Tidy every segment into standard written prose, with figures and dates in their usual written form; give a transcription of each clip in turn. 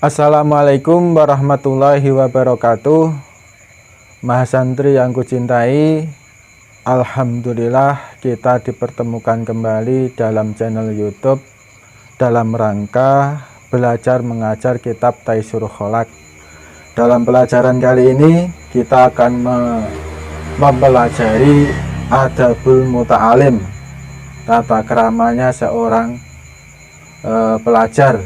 Assalamualaikum warahmatullahi wabarakatuh. Mahasantri yang kucintai, alhamdulillah kita dipertemukan kembali dalam channel YouTube dalam rangka belajar mengajar kitab Taisirul Khalaq. Dalam pelajaran kali ini kita akan mempelajari adabul muta'alim, tata keramanya seorang pelajar.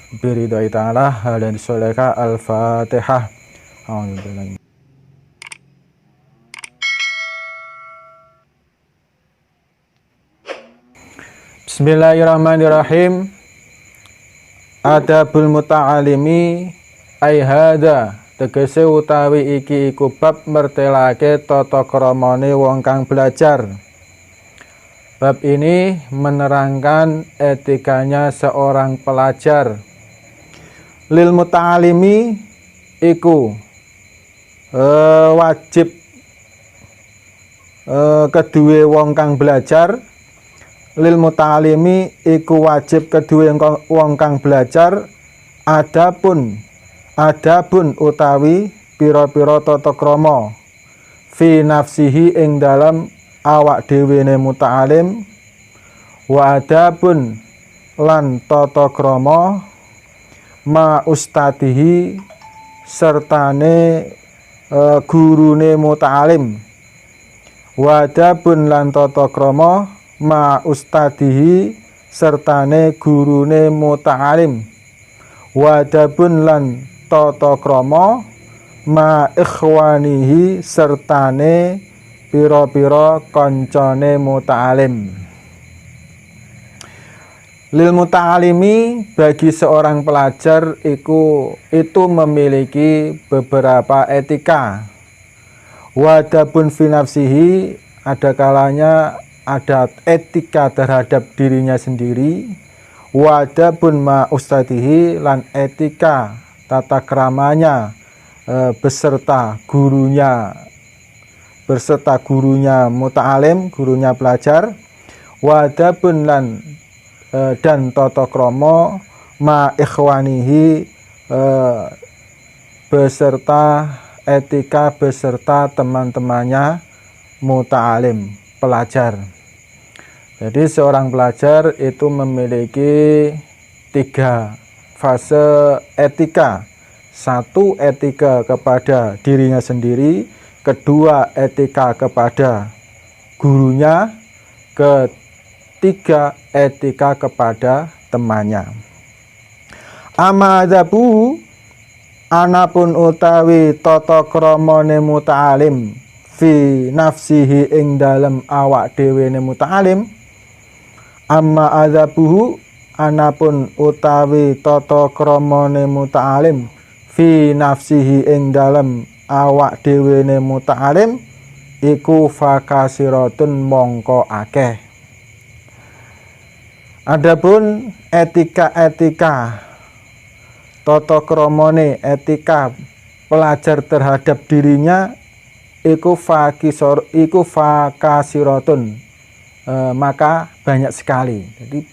Biridhoi ta'ala dan soleka al-fatihah. Bismillahirrahmanirrahim. Adabul muta'alimi ai hada, tegese utawi iki iku bab mertelake tata kramane wong kang belajar. Bab ini menerangkan etikanya seorang pelajar. Lil muta'alimi iku wajib kedue wong kang belajar. Lil muta'alimi iku wajib kedue wong kang belajar adabun utawi pira-pira tata krama fi nafsihi ing dalam awak dhewene muta'alim, wa adabun lan tata krama ma ustadihi sertane gurune muta'alim, wa adabun lan tata krama ma ustadihi sertane gurune muta'alim, wa adabun lan tata krama ma ikhwanihi sertane pira-pira kancane muta'alim. Lil muta'alimi, bagi seorang pelajar itu memiliki beberapa etika. Wadabun fi nafsihi, ada kalanya ada etika terhadap dirinya sendiri. Wadabun ma ustadihi, lan etika tata keramanya beserta gurunya muta'alim, gurunya pelajar. Wadabun lan dan tata krama ma ikhwanihi, beserta etika beserta teman-temannya muta'alim, pelajar. Jadi seorang pelajar itu memiliki 3 fase etika. 1, etika kepada dirinya sendiri. 2, etika kepada gurunya. 3, etika kepada temannya. Amadabu, anapun utawi tata kramane muta'alim fi nafsihi ing dalem awak dhewene muta'alim. Amma adzabuhu, anapun utawi tata kramane muta'alim fi nafsihi ing dalem awak dhewene muta'alim iku fakasiratun mongko akeh. Adapun etika-etika tata kramane, etika pelajar terhadap dirinya iku fakasiratun, maka banyak sekali. Jadi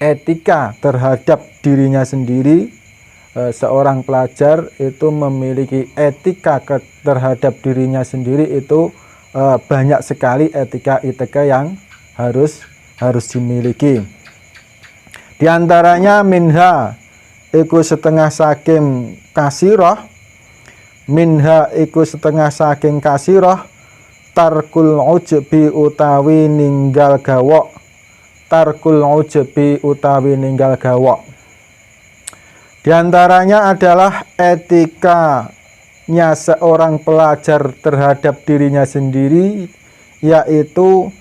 etika terhadap dirinya sendiri, seorang pelajar itu memiliki etika terhadap dirinya sendiri itu banyak sekali etika-etika yang harus dimiliki. Di antaranya minha iku setengah saking kasirah, tarkul ujbi utawi ninggal gawok. Di antaranya adalah etikanya seorang pelajar terhadap dirinya sendiri, yaitu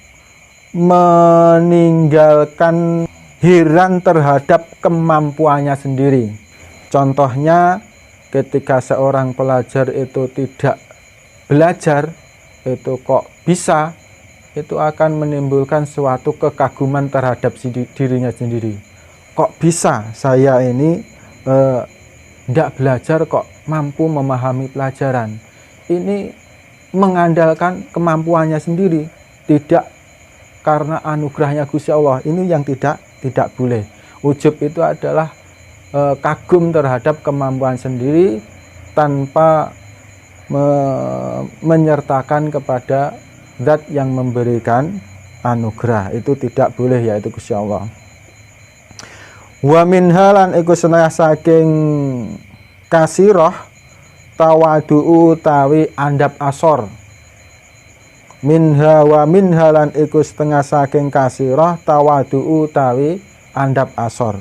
meninggalkan heran terhadap kemampuannya sendiri. Contohnya ketika seorang pelajar itu tidak belajar, itu kok bisa, itu akan menimbulkan suatu kekaguman terhadap dirinya sendiri. Kok bisa saya ini tidak belajar kok mampu memahami pelajaran. Ini mengandalkan kemampuannya sendiri, tidak karena anugerahnya Gusti Allah. Ini yang tidak boleh. Ujub itu adalah kagum terhadap kemampuan sendiri tanpa menyertakan kepada zat yang memberikan anugerah. Itu tidak boleh, yaitu Gusti Allah. Wa minha lan iku setengah saking kasirah tawadu'u tawi andap asor. Minha wa minha lan iku setengah saking kasirah tawadu'u tawi andap asor.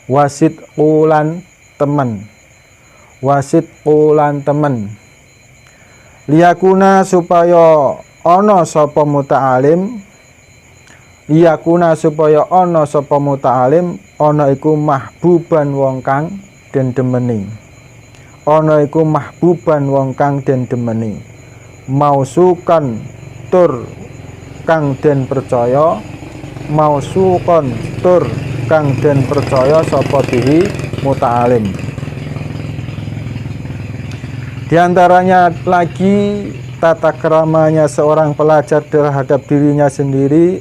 Wasit ulan temen, wasit ulan temen. Liyakuna supaya ana sapa muta'alim, liyakuna supaya ana sapa muta'alim, ana iku mahbuban wong kang den demeni, ana iku mahbuban wong kang den demeni, mausukan tur kang den percaya, mausukon tur kang den percaya sapa bihi muta'alim. Di antaranya lagi tata keramanya seorang pelajar terhadap dirinya sendiri.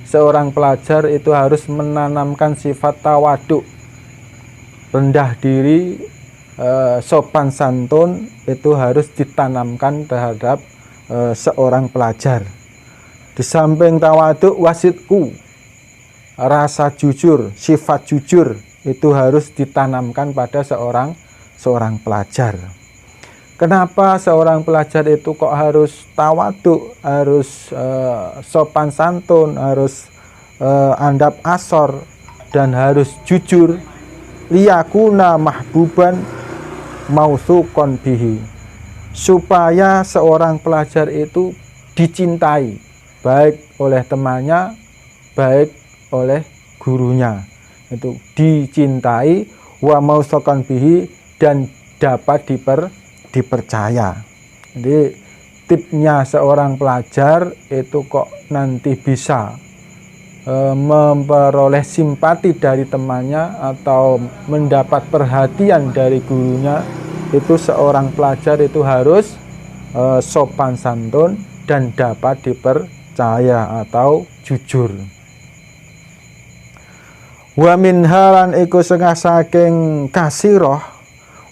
Seorang pelajar itu harus menanamkan sifat tawaduk, rendah diri, sopan santun, itu harus ditanamkan terhadap seorang pelajar. Di samping tawaduk, wasitku, rasa jujur, sifat jujur, itu harus ditanamkan pada seorang pelajar. Kenapa seorang pelajar itu kok harus tawaduk, harus sopan santun, harus andap asor, dan harus jujur? Liyakuna mahbuban mausukon bihi, supaya seorang pelajar itu dicintai, baik oleh temannya, baik oleh gurunya. Itu dicintai, wa mausukon bihi, dan dapat dipercaya. Jadi tipsnya seorang pelajar itu kok nanti bisa memperoleh simpati dari temannya atau mendapat perhatian dari gurunya, itu seorang pelajar itu harus sopan santun dan dapat dipercaya atau jujur. Wa min halan iku setengah saking kasirah,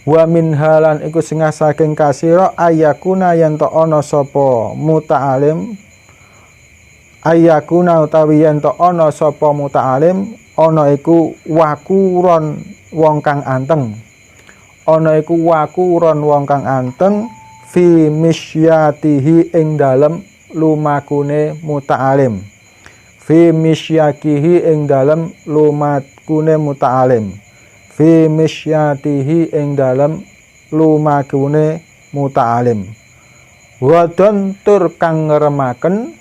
wa min halan iku setengah saking kasirah ayakuna yen to ana sapa muta'alim, ayakuna utawi yen to ana sapa muta'alim, ana iku wakuron wong kang anteng, ana iku wakuron wong kang anteng fi misyatihi ing dalem lumakune muta'alim, fi misyakihi ing dalem lumakune muta'alim, fi misyatihi ing dalem lumakune muta'alim. Wadon tur kang ngeremaken,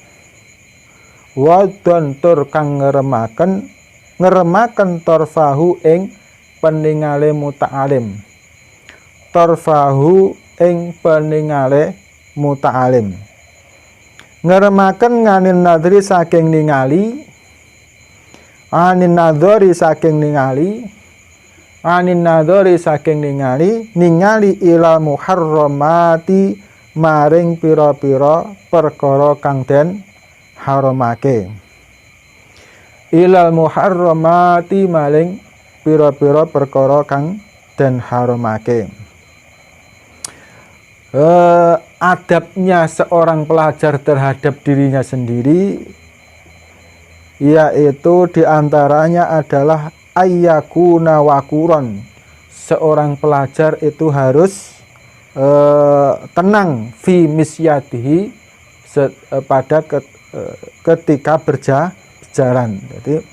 wadon tur kang ngeremaken, ngeremaken torfahu ing peningale muta'alim, torfahu ing peningale muta'alim. Ngeremaken nganin nadri saking ningali, anin nadori saking ningali, anin nadori saking ningali ila muharramati maring pira-pira perkara kang den haramake, ilal muharramati maring pira-pira perkara kang den haramake. Adabnya seorang pelajar terhadap dirinya sendiri, yaitu diantaranya adalah ayyakuna wakuron. Seorang pelajar itu harus tenang fi misyatihi, pada ketika berjalan. Jadi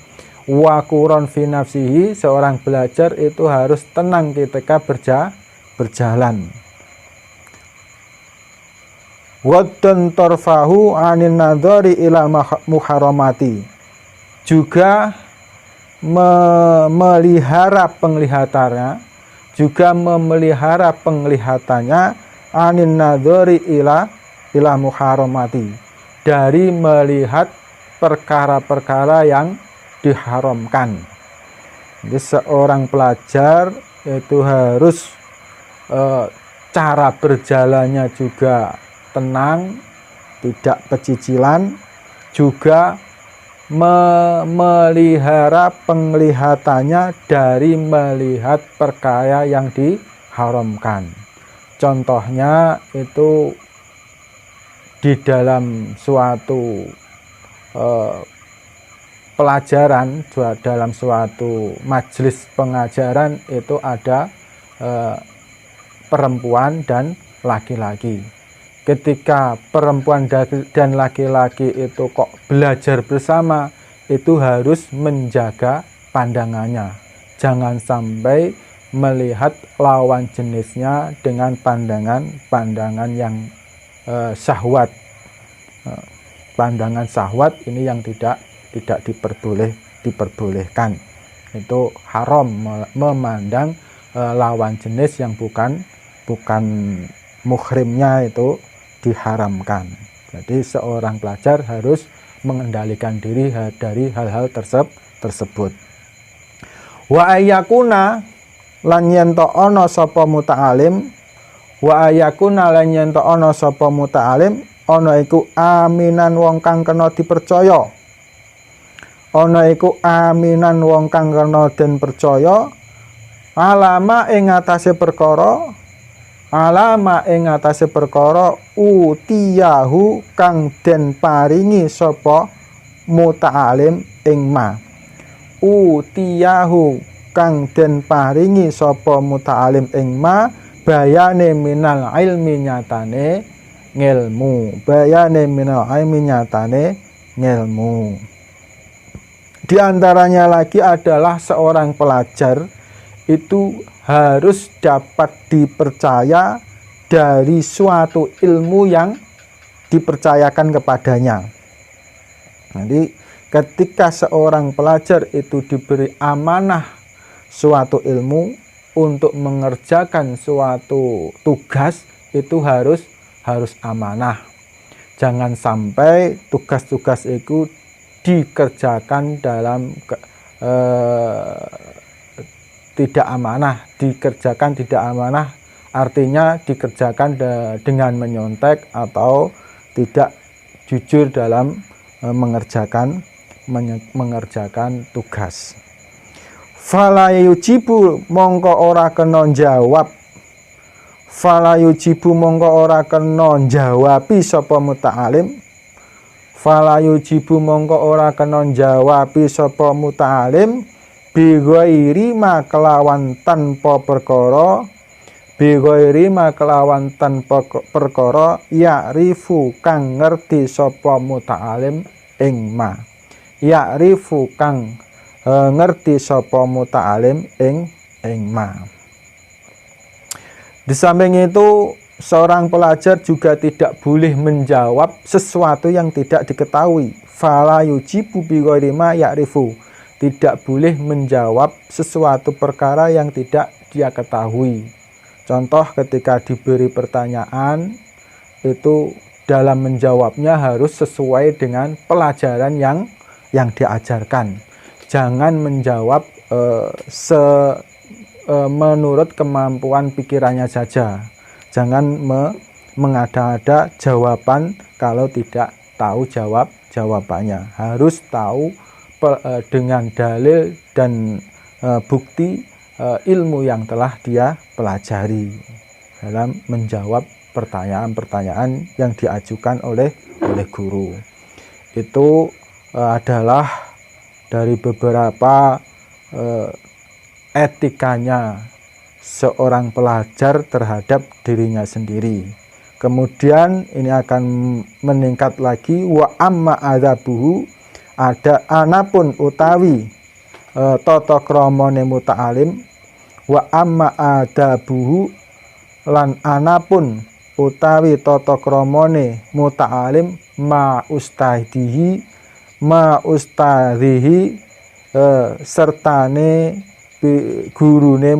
wakuron fi nafsihi, seorang belajar itu harus tenang ketika berjalan. Waddan torfahu anin nadhari ila muharamati, juga memelihara penglihatannya, juga memelihara penglihatannya anin nadhari ila muharamati, dari melihat perkara-perkara yang diharamkan. Jadi seorang pelajar itu harus cara berjalannya juga tenang, tidak pecicilan, juga memelihara penglihatannya dari melihat perkara yang diharamkan. Contohnya itu di dalam suatu pelajaran, dalam suatu majelis pengajaran itu ada perempuan dan laki-laki. Ketika perempuan dan laki-laki itu kok belajar bersama, itu harus menjaga pandangannya. Jangan sampai melihat lawan jenisnya dengan pandangan yang syahwat. Pandangan syahwat ini yang tidak diperbolehkan. Itu haram memandang lawan jenis yang bukan muhrimnya, itu diharamkan. Jadi seorang pelajar harus mengendalikan diri dari hal-hal tersebut. Wa ayyakuna lan yen ta ana sapa muta'alim, wa ayyakuna lan yen ta ana sapa muta'alim, ana iku aminan wong kang kena dipercaya. Ana iku aminan wong kang kena den percaya, alama ing atase perkara, alama ing atase perkara utiyahu kang den paringi sapa muta'alim ing ma. Utiyahu kang den paringi sapa muta'alim ing ma, bayane minal ilmi nyatane ngilmu. Bayane minal ilmi nyatane ngilmu. Di antaranya lagi adalah seorang pelajar itu harus dapat dipercaya dari suatu ilmu yang dipercayakan kepadanya. Jadi ketika seorang pelajar itu diberi amanah suatu ilmu untuk mengerjakan suatu tugas, itu harus amanah. Jangan sampai tugas-tugas itu dikerjakan dalam tidak amanah. Dikerjakan tidak amanah artinya dikerjakan dengan menyontek atau tidak jujur dalam mengerjakan tugas. Fala yujibu mongko ora kena jawab. Fala yujibu mongko ora kena jawabi sapa muta'alim. Fala yujibu mongko ora kena jawabi sapa muta'alim bi ghairi ma kelawan tanpa perkara, bi ghairi ma kelawan tanpa perkara ya'rifu kang ngerti sapa muta'alim ing ma. Ya'rifu kang ngerti sapa muta'alim ing ma. Di samping itu seorang pelajar juga tidak boleh menjawab sesuatu yang tidak diketahui. Fala yujibu bi ghairi ma ya'rifu. Tidak boleh menjawab sesuatu perkara yang tidak dia ketahui. Contoh ketika diberi pertanyaan, itu dalam menjawabnya harus sesuai dengan pelajaran yang diajarkan. Jangan menjawab menurut kemampuan pikirannya saja. Jangan mengada-ada jawaban kalau tidak tahu jawabannya. Harus tahu dengan dalil dan bukti ilmu yang telah dia pelajari dalam menjawab pertanyaan-pertanyaan yang diajukan oleh guru. Itu adalah dari beberapa etikanya seorang pelajar terhadap dirinya sendiri. Kemudian ini akan meningkat lagi, wa amma adzabuhu, ada anapun utawi tata kramane muta'alim, wa amma adzabuhu lan anapun utawi tata kramane muta'alim ma ustadhihi sertane gurune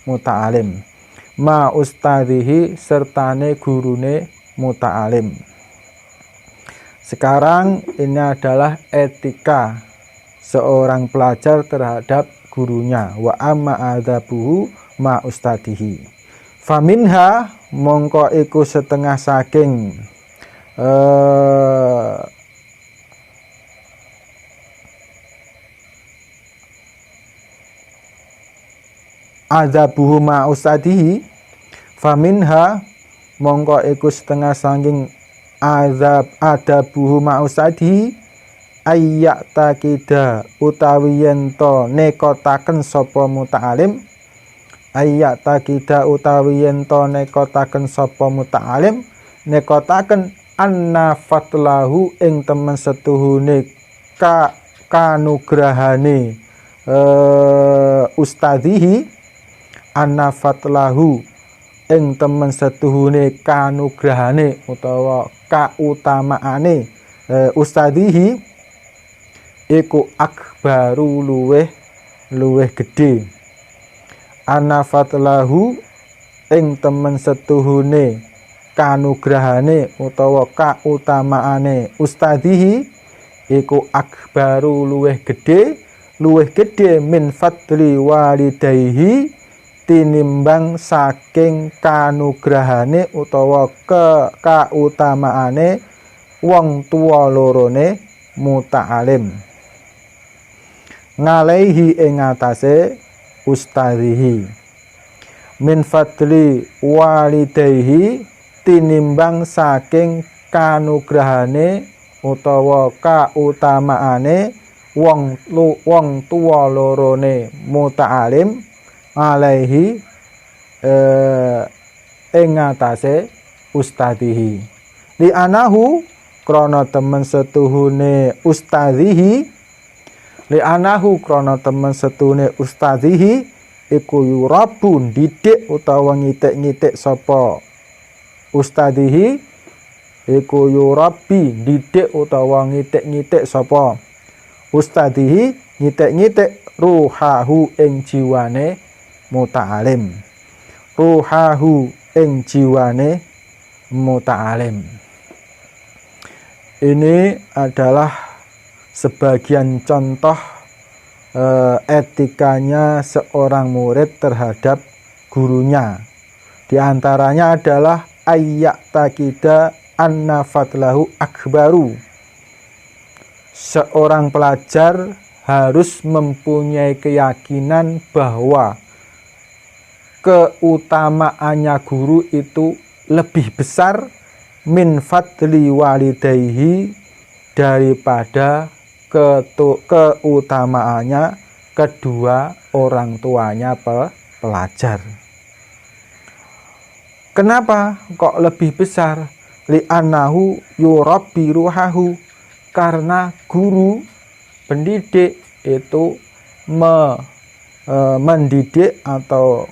muta'alim, ma ustadhihi sertane gurune muta'alim. Sekarang ini adalah etika seorang pelajar terhadap gurunya. Wa amma adzabuhu ma ustadihi. Faminha mongko iku setengah saking adzabuhu ma ustadihi faminha mongko iku setengah saking adabuhu ma ustadihi ayyak takida utawi yento nekotaken sapa muta'alim ayyak takida utawi yento nekotaken sapa muta'alim nekotaken anna fatlahu ing temen setuhune kanugrahane ustadihi anna fatlahu ing temen setuhune kanugrahane utawa kautamaane ustadihi iku akbaru luweh gedhe anna fatlahu ing temen setuhune kanugrahane utawa kautamaane ustadihi iku akbaru luweh gedhe min fadli walidayhi tinimbang saking kanugrahane utawa kautamaane wong tuwa lorone muta'alim ngalaihi ing atase ustadihi min fadli walidayhi tinimbang saking kanugrahane utawa kautamaane wong tuwa lorone muta'alim alaihi ing atase ustadihi li anahu krana temen setuhune ustadihi li anahu krana temen setuhune ustadihi iku yurabun didik utawa ngitik-ngitik sapa ustadihi iku yurabi didik utawa ngitik-ngitik sapa ustadihi ngitik-ngitik ruhahu ing jiwane muta'alim ruhahu ing jiwane muta'alim. Ini adalah sebagian contoh etikanya seorang murid terhadap gurunya. Di antaranya adalah ayyak takida anna fadlahu akbaru. Seorang pelajar harus mempunyai keyakinan bahwa keutamaannya guru itu lebih besar min fadli walidayhi daripada keutamaannya kedua orang tuanya pelajar. Kenapa kok lebih besar? Li'annahu yurabbi ruhahu, karena guru pendidik itu mendidik atau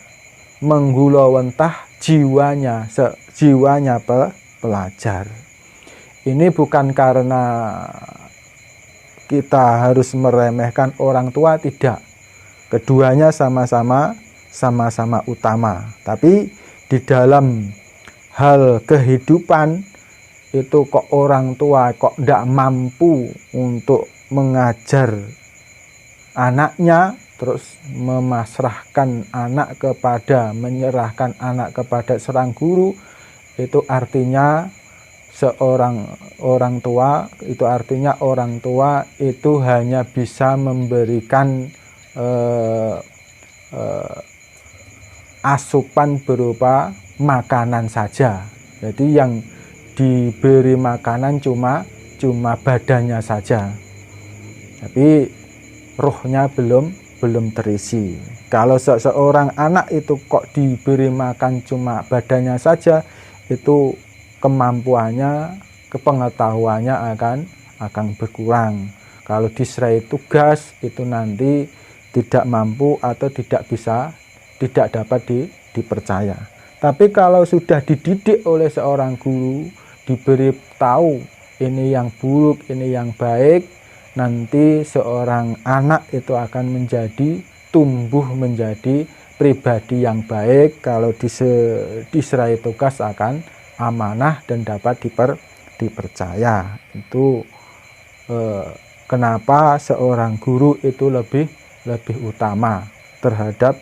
menggulawentah jiwanya pelajar. Ini bukan karena kita harus meremehkan orang tua, tidak. Keduanya sama-sama utama. Tapi di dalam hal kehidupan itu kok orang tua kok tidak mampu untuk mengajar anaknya, terus menyerahkan anak kepada seorang guru, itu artinya orang tua itu hanya bisa memberikan asupan berupa makanan saja. Jadi yang diberi makanan cuma badannya saja, tapi rohnya belum terisi. Kalau seorang anak itu kok diberi makan cuma badannya saja, itu kemampuannya, kepengetahuannya akan berkurang. Kalau diserai tugas itu nanti tidak mampu atau tidak dapat dipercaya. Tapi kalau sudah dididik oleh seorang guru, diberi tahu ini yang buruk, ini yang baik, nanti seorang anak itu akan tumbuh menjadi pribadi yang baik. Kalau diserai tugas akan amanah dan dapat dipercaya. Itu kenapa seorang guru itu lebih utama terhadap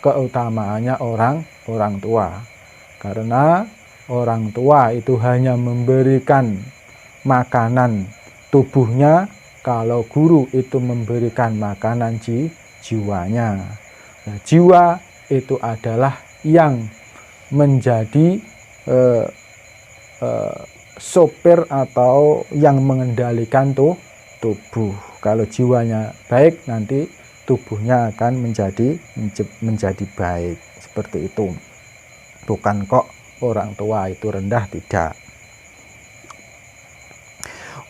keutamaannya orang tua. Karena orang tua itu hanya memberikan makanan tubuhnya, kalau guru itu memberikan makanan jiwanya. Nah, jiwa itu adalah yang menjadi sopir atau yang mengendalikan tubuh. Kalau jiwanya baik, nanti tubuhnya akan menjadi baik. Seperti itu. Bukan kok orang tua itu rendah, tidak.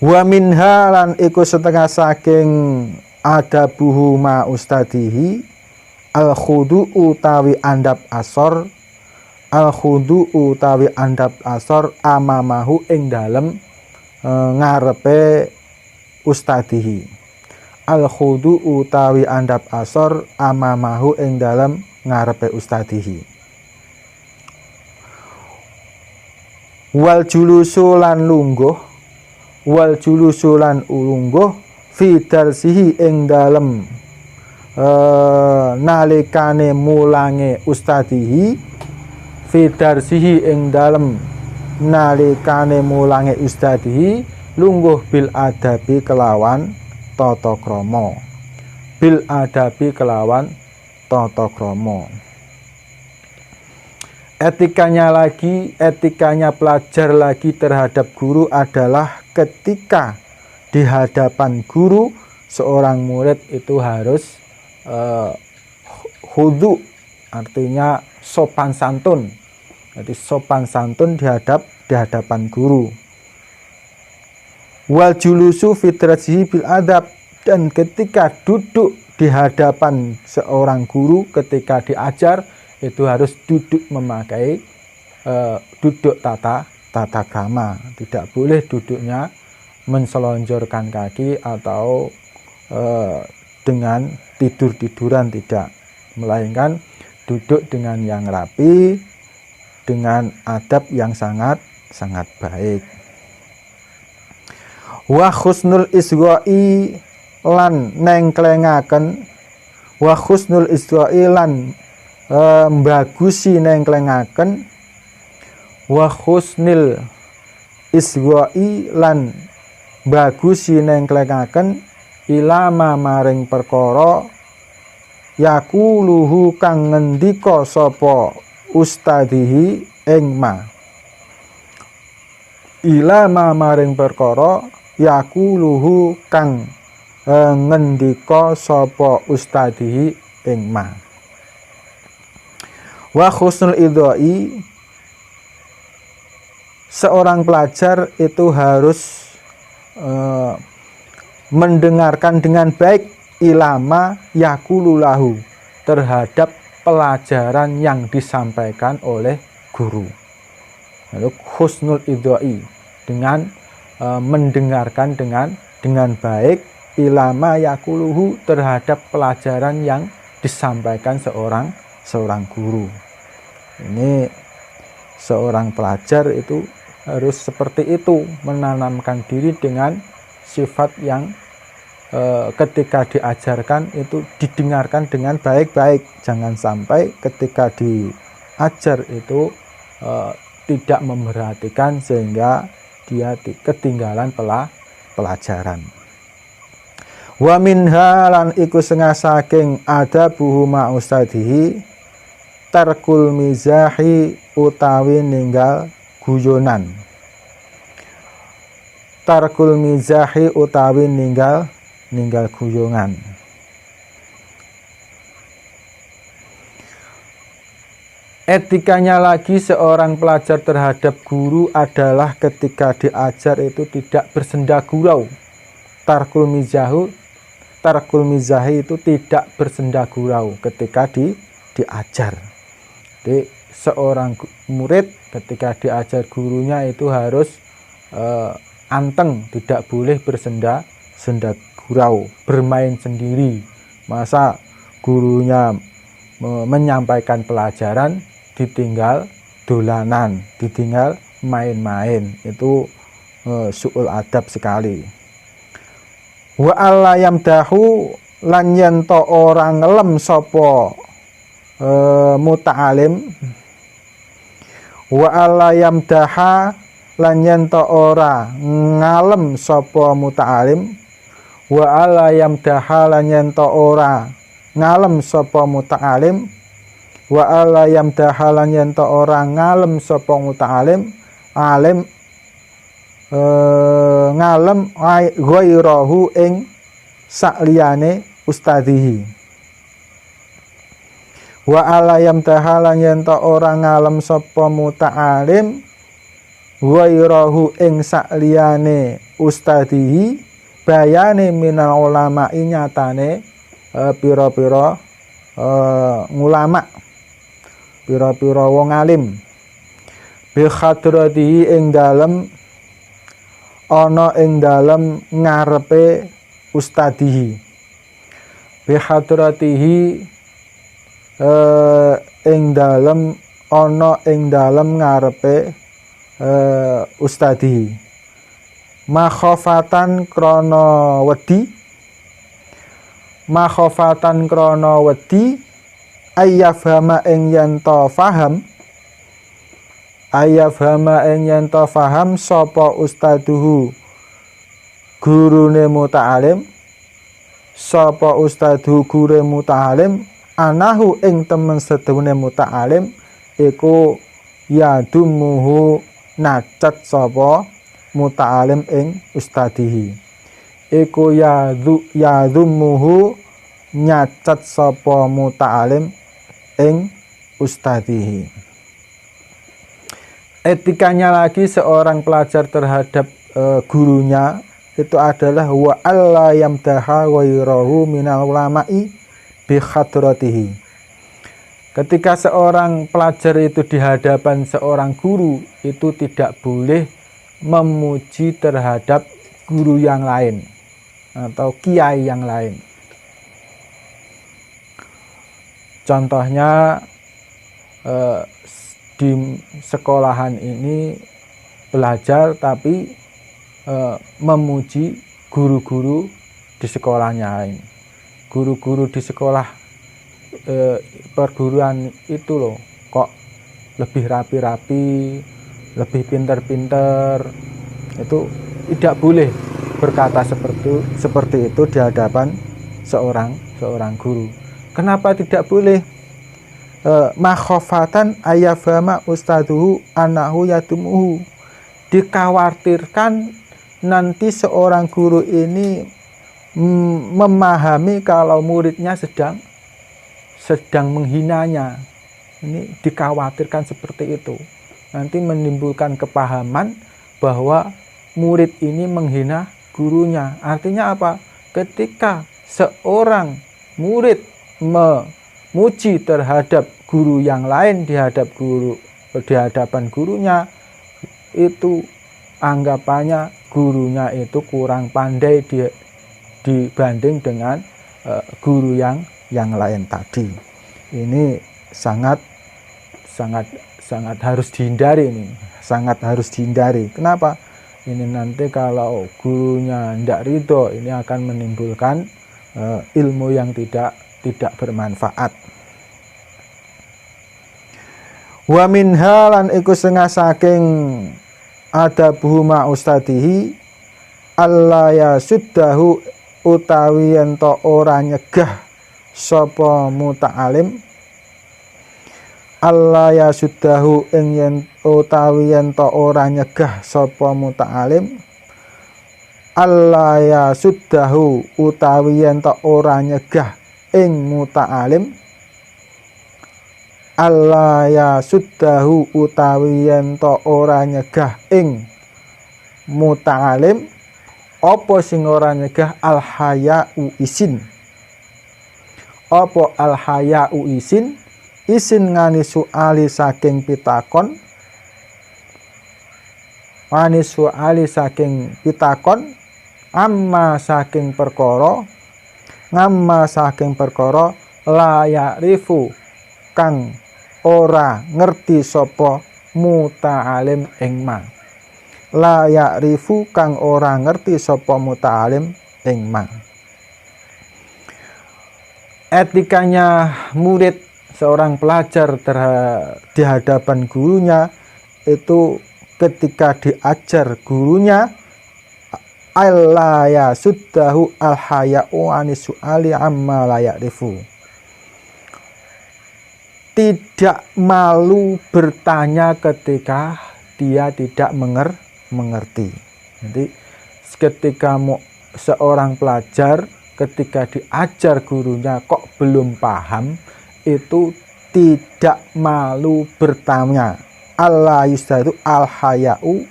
Wa minha lan iku setengah saking adabuhu ma ustadihi al khudu utawi andap asor, al khudu utawi andap asor amamahu ing dalem ngarepe ustadihi. Al khudu utawi andap asor amamahu ing dalem ngarepe ustadihi. Wal julusu lan lungguh, wal julusu lan ulungguh fi darsihi ing dalem nalikane mulange ustadihi, fi darsihi ing dalem nalikane mulange ustadihi, lungguh bil adabi kelawan tata krama, bil adabi kelawan tata krama. Etikanya pelajar lagi terhadap guru adalah ketika di hadapan guru seorang murid itu harus khudu, artinya sopan santun. Jadi sopan santun di hadapan guru. Wal julusu fitrasihi bil adab, dan ketika duduk di hadapan seorang guru ketika diajar itu harus duduk memakai duduk tata krama. Tidak boleh duduknya menselonjorkan kaki atau dengan tiduran, tidak, melainkan duduk dengan yang rapi, dengan adab yang sangat baik. Wa husnul iswa'i lan nengklengaken, wa husnul iswa'i lan bagusi nengklengaken, wa husnil iswa'i lan bagusi nengklengaken ilama maring perkara yakuluhu kang ngendika sapa ustadihi ing ma, ilama maring perkara yakuluhu kang ngendika sapa ustadihi ing ma. Wa husnul idhai, seorang pelajar itu harus mendengarkan dengan baik ilama yakululahu, terhadap pelajaran yang disampaikan oleh guru. Lalu husnul idhai, dengan mendengarkan dengan baik ilama yakuluhu, terhadap pelajaran yang disampaikan seorang guru. Ini seorang pelajar itu harus seperti itu, menanamkan diri dengan sifat yang ketika diajarkan itu didengarkan dengan baik-baik. Jangan sampai ketika diajar itu tidak memperhatikan sehingga dia ketinggalan pelajaran. Wa minha lan iku setengah saking adabuhu ma ustadihi tarkul mizahi utawi ninggal guyonan. Tarkul mizahi utawi ninggal guyonan. Etikanya lagi seorang pelajar terhadap guru adalah ketika diajar itu tidak bersenda gurau. Tarkul mizahi itu tidak bersenda gurau ketika diajar. Jadi seorang murid ketika diajar gurunya itu harus anteng, tidak boleh bersenda gurau, bermain sendiri. Masa gurunya menyampaikan pelajaran ditinggal dolanan, ditinggal main-main, itu su'ul adab sekali. Wa alla yamdahu lan yen to ora ngelem sapa muta'alim, wa alla yamdaha lan yen to ora ngalem sapa muta'alim, wa alla yamdaha lan yen to ora ngalem sapa muta'alim, wa alla yamdahalan yen ta ora ngalem sapa muta'alim alim ngalem ghairahu ing sakliyane ustadihi. Wa alla yamdahalan yen ta ora ngalem sapa muta'alim ghairahu ing sakliyane ustadihi bayane minal ulama nyatane pira-pira ulama, pira-pira wong alim bi khadratihi ing dalem ana ing dalem ngarepe ustadihi, bi khadratihi ing dalem ana ing dalem ngarepe ustadihi, makhofatan krana wedi, makhofatan krana wedi ayyafhama ing yen ta faham, ayyafhama ing yen ta faham sapa ustaduhu gurune muta'alim, sapa ustaduhu gurune muta'alim anahu ing temen sedune muta'alim iku yadumuhu nacat sapa muta'alim ing ustadihi, iku yadumuhu nyacat sapa muta'alim ing ustadihi. Etikanya lagi seorang pelajar terhadap gurunya itu adalah wa alla yamdaha ghairahu minal ulama'i bi khadratihi. Ketika seorang pelajar itu di hadapan seorang guru itu tidak boleh memuji terhadap guru yang lain atau kiai yang lain. Contohnya di sekolahan ini belajar tapi memuji guru-guru di sekolahnya lain. Guru-guru di sekolah perguruan itu loh kok lebih rapi-rapi, lebih pinter-pinter, itu tidak boleh berkata seperti itu di hadapan seorang guru. Kenapa tidak boleh? Makhofatan ayyafama ustaduhu anahu yadumuhu, dikhawatirkan nanti seorang guru ini memahami kalau muridnya sedang menghinanya. Ini dikhawatirkan seperti itu, nanti menimbulkan kepahaman bahwa murid ini menghina gurunya. Artinya apa? Ketika seorang murid memuji terhadap guru yang lain di hadapan gurunya, itu anggapannya gurunya itu kurang pandai dibanding dengan guru yang lain tadi. Ini sangat harus dihindari, ini sangat harus dihindari. Kenapa? Ini nanti kalau gurunya tidak ridho, ini akan menimbulkan ilmu yang tidak bermanfaat. Wa minha lan iku setengah saking adabuhu ma ustadihi alla yasuddahu utawi yen ta ora nyegah sapa muta'alim, alla yasuddahu ing yen utawi yen ta ora nyegah sapa muta'alim, alla yasuddahu utawi yen ta ora nyegah ing muta'alim, alla yasuddahu utawi yen ta ora nyegah ing muta'alim, apa sing ora nyegah al-haya'u isin, apa al-haya'u isin, isin ngani suali saking pitakon, ngani suali saking pitakon, amma saking perkara, ngamma saking perkara la ya'rifu kang ora ngerti sapa muta'alim ing ma, la ya'rifu kang ora ngerti sapa muta'alim ing ma. Etikanya murid, seorang pelajar di hadapan gurunya itu ketika diajar gurunya alla yasuddahu al haya'u anis su'ali amma la ya'rifu, tidak malu bertanya ketika dia tidak mengerti. Jadi ketika seorang pelajar ketika diajar gurunya kok belum paham, itu tidak malu bertanya. Allah yusda itu al-haya'u,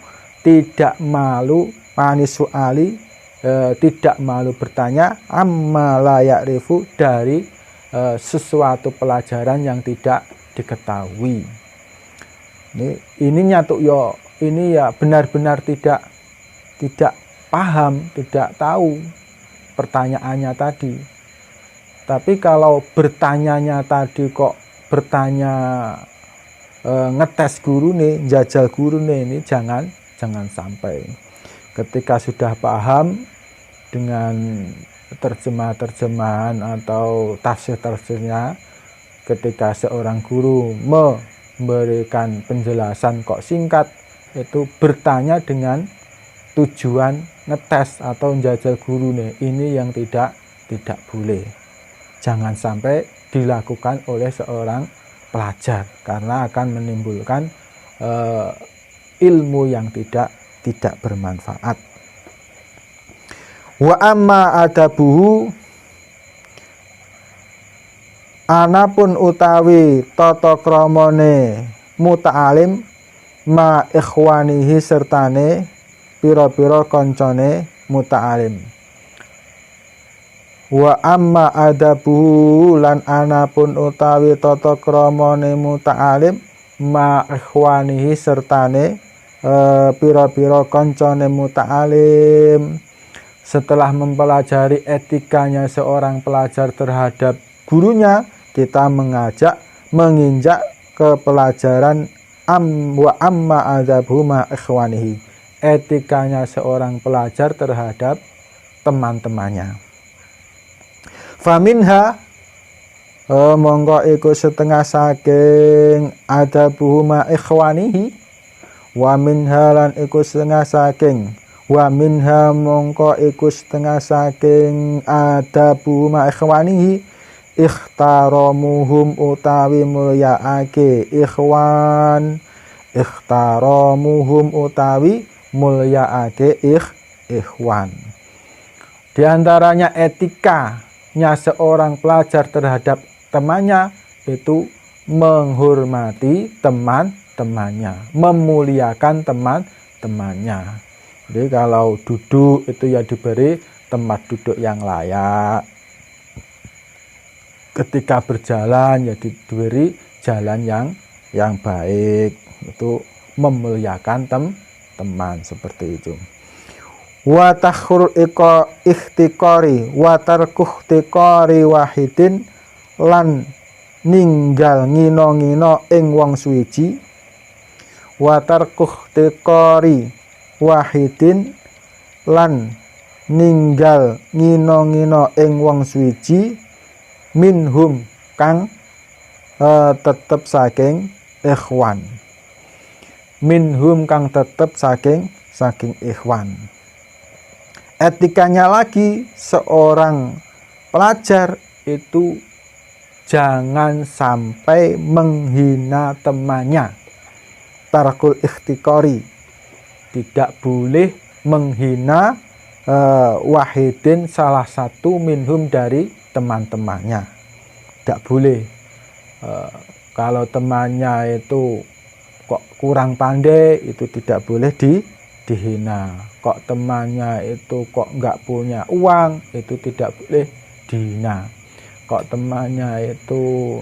tidak malu, manisu ali, tidak malu bertanya, amma la ya'rifu, dari sesuatu pelajaran yang tidak diketahui. Ini nyatu yo, ini ya benar-benar tidak paham, tidak tahu pertanyaannya tadi. Tapi kalau bertanyanya tadi kok bertanya ngetes guru nih, jajal guru nih, ini jangan sampai. Ketika sudah paham dengan terjemahan atau tafsir-tafsirnya, ketika seorang guru memberikan penjelasan kok singkat, itu bertanya dengan tujuan ngetes atau menjajal guru nih, ini yang tidak boleh. Jangan sampai dilakukan oleh seorang pelajar, karena akan menimbulkan ilmu yang tidak bermanfaat. Wa amma adabuhu, anapun utawi tata kramane muta'alim ma ikhwanihi sertane pira-pira kancane muta'alim. Wa amma adabuhu, lan anapun utawi tata kramane muta'alim ma ikhwanihi sertane pira-pira kancane muta'alim. Setelah mempelajari etikanya seorang pelajar terhadap gurunya, kita menginjak ke pelajaran wa amma adabuhu ma ikhwanihi, etikanya seorang pelajar terhadap teman-temannya. Faminha, mongko iku setengah saking adabuhu ma ikhwanihi, wa minha lan iku setengah saking, wa minha mongko iku setengah saking adabuhu ma ikhwanihi, ikhtaramuhum utawi mulyaake ikhwan, ikhtaramuhum utawi mulyaake ikhwan. Di antaranya etikanya seorang pelajar terhadap temannya itu menghormati teman-temannya, memuliakan teman-temannya. Jadi kalau duduk itu ya diberi tempat duduk yang layak. Ketika berjalan ya diberi jalan yang baik. Itu memuliakan teman, seperti itu. Wa takhur ikhtikari wa tarkuh tikari wahidin, lan ninggal ngino-ngino ing wong suwiji. Wa tarkuh tikari wahidin, lan ninggal ngino-ngino ing wong suwiji, minhum kang tetep saking ikhwan, minhum kang tetep saking ikhwan. Etikanya lagi seorang pelajar itu jangan sampai menghina temannya. Tarkul ikhtikari, tidak boleh menghina wahidin, salah satu minhum dari teman-temannya. Tidak boleh. Kalau temannya itu kok kurang pandai, itu tidak boleh dihina. Kok temannya itu kok nggak punya uang, itu tidak boleh dihina. Kok temannya itu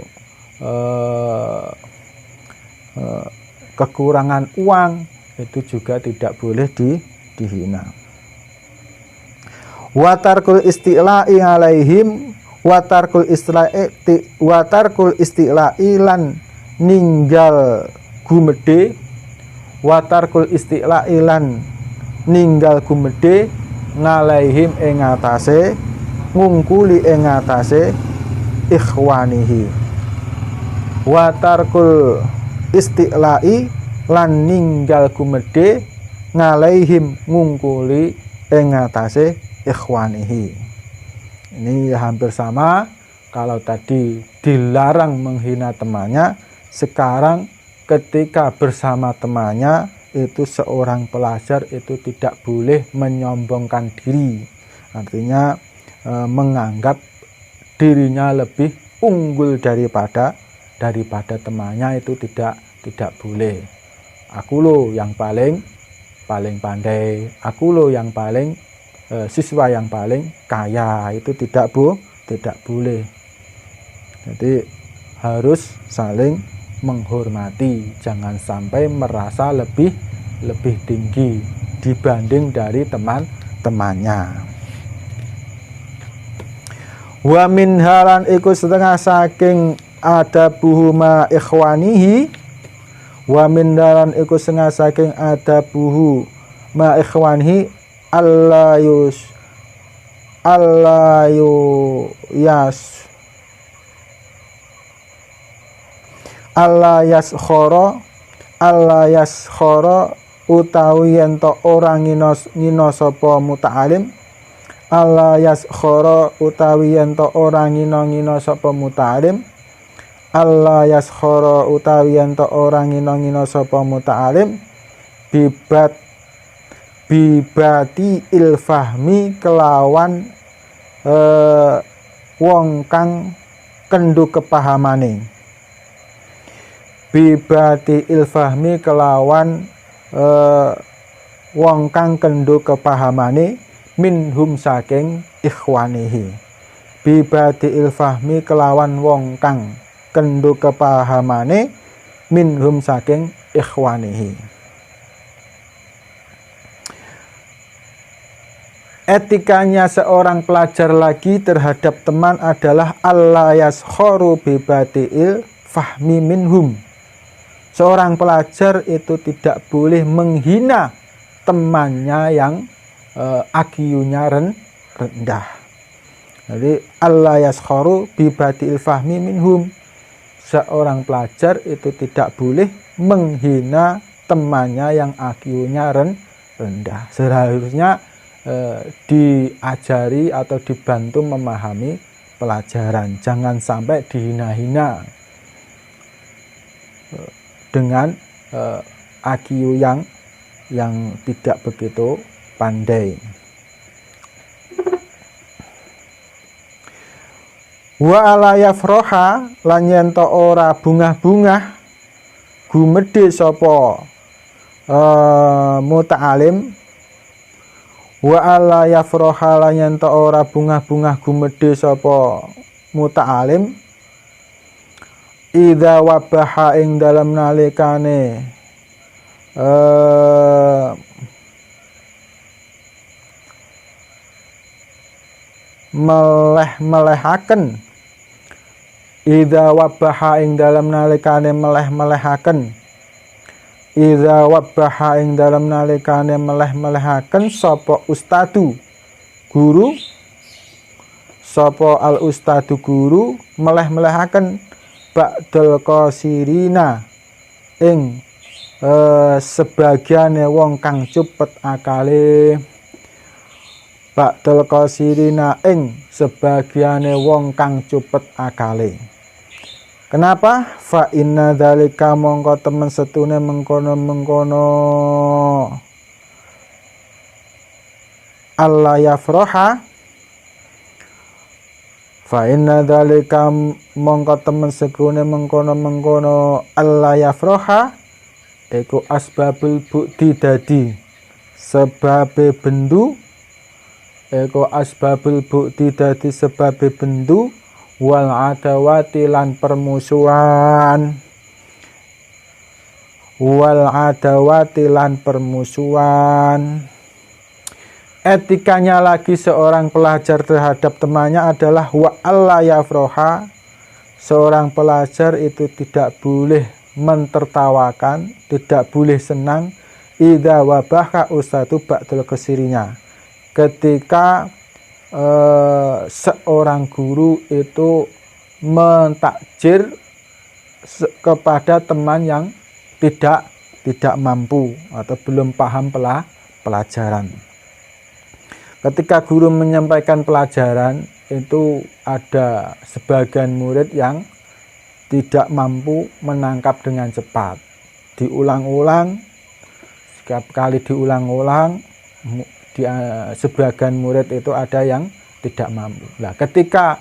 kekurangan uang, itu juga tidak boleh dihina. Watarkul isti'la'i alaihim, watarkul isti'la'i lan ninggal gumedhe, watarkul isti'la'i lan ninggal gumedhe ngalaihim ing atase, ngungkuli ing atase ikhwanihi. Watarkul isti'la'i lan ninggal gumedhe ngalaihim, ngungkuli ing atase ikhwanihi. Ini hampir sama Kalau tadi dilarang menghina temannya, sekarang ketika bersama temannya itu seorang pelajar itu tidak boleh menyombongkan diri. Artinya menganggap dirinya lebih unggul daripada temannya, itu tidak boleh. Aku loh yang paling pandai, aku loh yang paling siswa yang paling kaya, itu tidak boleh. Jadi harus saling menghormati, jangan sampai merasa lebih tinggi dibanding dari teman-temannya. Wa min halan iku setengah saking adabuhu ma ikhwanihi, wa min halan iku setengah saking adabuhu ma ikhwanihi Allah yaskhara utawi yen to ora ngina sapa muta'alim. Allah yaskhara utawi yen to ora ngina sapa muta'alim. Allah yaskhara utawi yen to ora ngina sapa muta'alim. Bibati ilfahmi kelawan wong kang kendhu kepahamane. Bibati ilfahmi kelawan wong kang kendhu kepahamane, minhum saking ikhwanihi. Bibati ilfahmi kelawan wong kang kendhu kepahamane, minhum saking ikhwanihi. Etikanya seorang pelajar lagi terhadap teman adalah Allah yaskhoru bibati'il fahmi minhum. Seorang pelajar itu tidak boleh menghina temannya yang IQ-nya rendah. Jadi Allah yaskhoru bibati'il fahmi minhum. Seorang pelajar itu tidak boleh menghina temannya yang IQ-nya rendah. Seharusnya diajari atau dibantu memahami pelajaran, jangan sampai dihina-hina dengan IQ yang tidak begitu pandai. Wa ala yafroha lan yen to ora bungah-bungah gumedhe sapa muta'alim. Wa ala yafroha lan yen to ora bungah-bungah gumedhe sapa muta'alim. Idza wabaha ing dalam nalikane meleh-melehaken. Idza wabaha ing dalam nalikane meleh-melehaken. Idza wabaha ing dalam nalikane meleh-melehaken sapa ustadu guru, sapa al ustadu guru meleh-melehaken ba'dal qasirina ing sebagiane wong kang cepet akale. Ba'dal qasirina ing sebagiane wong kang cepet akale. Kenapa? Fa inna dzalika mongko temen setune mengkono-mengkono Allah yafroha. Fa inna dzalika mongko temen sekune mengkono-mengkono Allah yafroha iku asbabul bukti dadi sebabe bendu. Iku asbabul bukti dadi sebabe bendu wal adawati lan permusuhan. Wal adawati lan permusuhan. Etikanya lagi seorang pelajar terhadap temannya adalah wa alla yafroha. Seorang pelajar itu tidak boleh mentertawakan, tidak boleh senang idza wabaka ustadu ba'dul qasirinya. Ketika seorang guru itu mentakjir kepada teman yang tidak mampu atau belum paham pelajaran. Ketika guru menyampaikan pelajaran itu ada sebagian murid yang tidak mampu menangkap dengan cepat. Diulang-ulang, setiap kali diulang-ulang, sebagian murid itu ada yang tidak mampu. Nah, ketika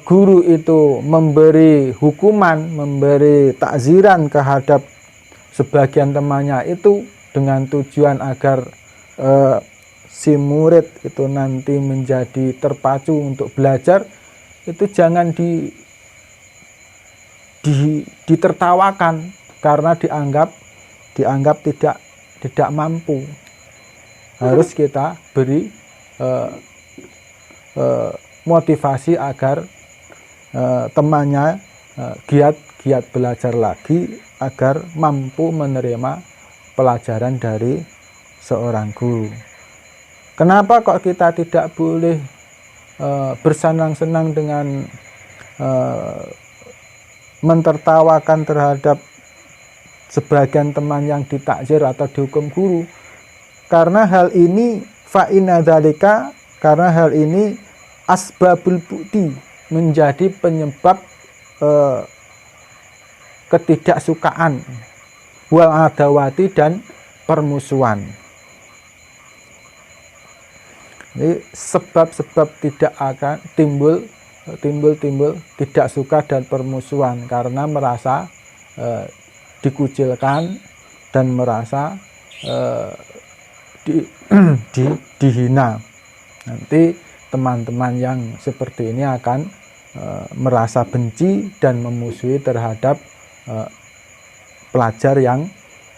guru itu memberi hukuman, memberi takziran terhadap sebagian temannya itu dengan tujuan agar si murid itu nanti menjadi terpacu untuk belajar, itu jangan ditertawakan karena dianggap tidak mampu. Harus kita beri motivasi agar temannya giat belajar lagi agar mampu menerima pelajaran dari seorang guru. Kenapa kok kita tidak boleh bersenang-senang dengan mentertawakan terhadap sebagian teman yang ditakzir atau dihukum guru? Karena hal ini karena hal ini asbabul bukti, menjadi penyebab ketidaksukaan, wal adawati, dan permusuhan. Jadi sebab-sebab tidak akan timbul tidak suka dan permusuhan karena merasa dikucilkan dan merasa dihina. Nanti teman-teman yang seperti ini akan merasa benci dan memusuhi terhadap pelajar yang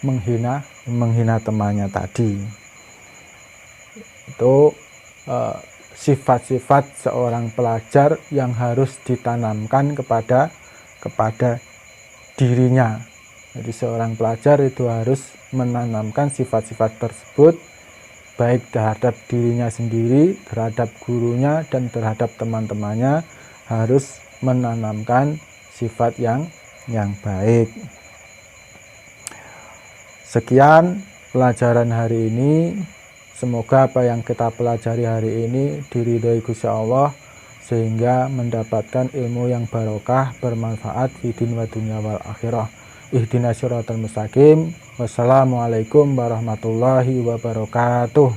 menghina temannya tadi. Itu sifat-sifat seorang pelajar yang harus ditanamkan kepada dirinya. Jadi seorang pelajar itu harus menanamkan sifat-sifat tersebut baik terhadap dirinya sendiri, terhadap gurunya, dan terhadap teman-temannya, harus menanamkan sifat yang baik. Sekian pelajaran hari ini. Semoga apa yang kita pelajari hari ini diridhoi Gusti Allah sehingga mendapatkan ilmu yang barokah, bermanfaat fi din wa dunya wal akhirah. Ihdinas siratal mustaqim. Wassalamualaikum warahmatullahi wabarakatuh.